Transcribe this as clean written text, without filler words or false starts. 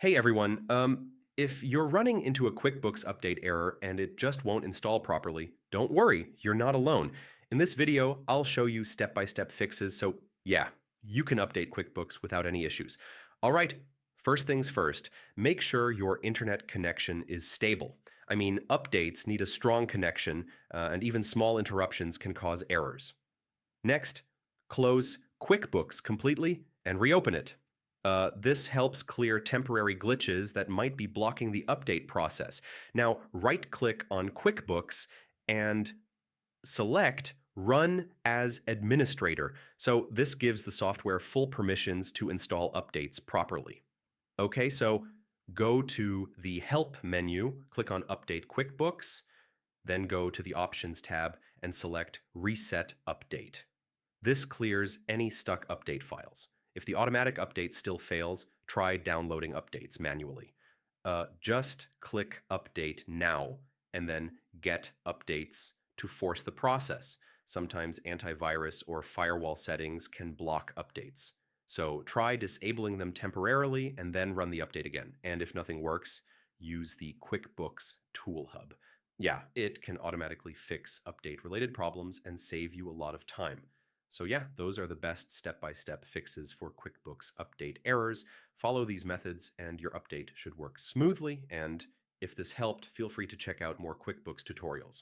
Hey everyone, if you're running into a QuickBooks Update error and it just won't install properly, don't worry, you're not alone. In this video, I'll show you step-by-step fixes, so yeah, you can update QuickBooks without any issues. All right, first things first, make sure your internet connection is stable. I mean, updates need a strong connection, and even small interruptions can cause errors. Next, close QuickBooks completely and reopen it. This helps clear temporary glitches that might be blocking the update process. Now, right-click on QuickBooks and select Run as Administrator. So this gives the software full permissions to install updates properly. Okay, so go to the Help menu, click on Update QuickBooks, then go to the Options tab and select Reset Update. This clears any stuck update files. If the automatic update still fails, try downloading updates manually. Just click Update Now and then Get Updates to force the process. Sometimes antivirus or firewall settings can block updates. So try disabling them temporarily and then run the update again. And if nothing works, use the QuickBooks Tool Hub. Yeah, it can automatically fix update-related problems and save you a lot of time. So yeah, those are the best step-by-step fixes for QuickBooks Update errors. Follow these methods and your update should work smoothly. And if this helped, feel free to check out more QuickBooks tutorials.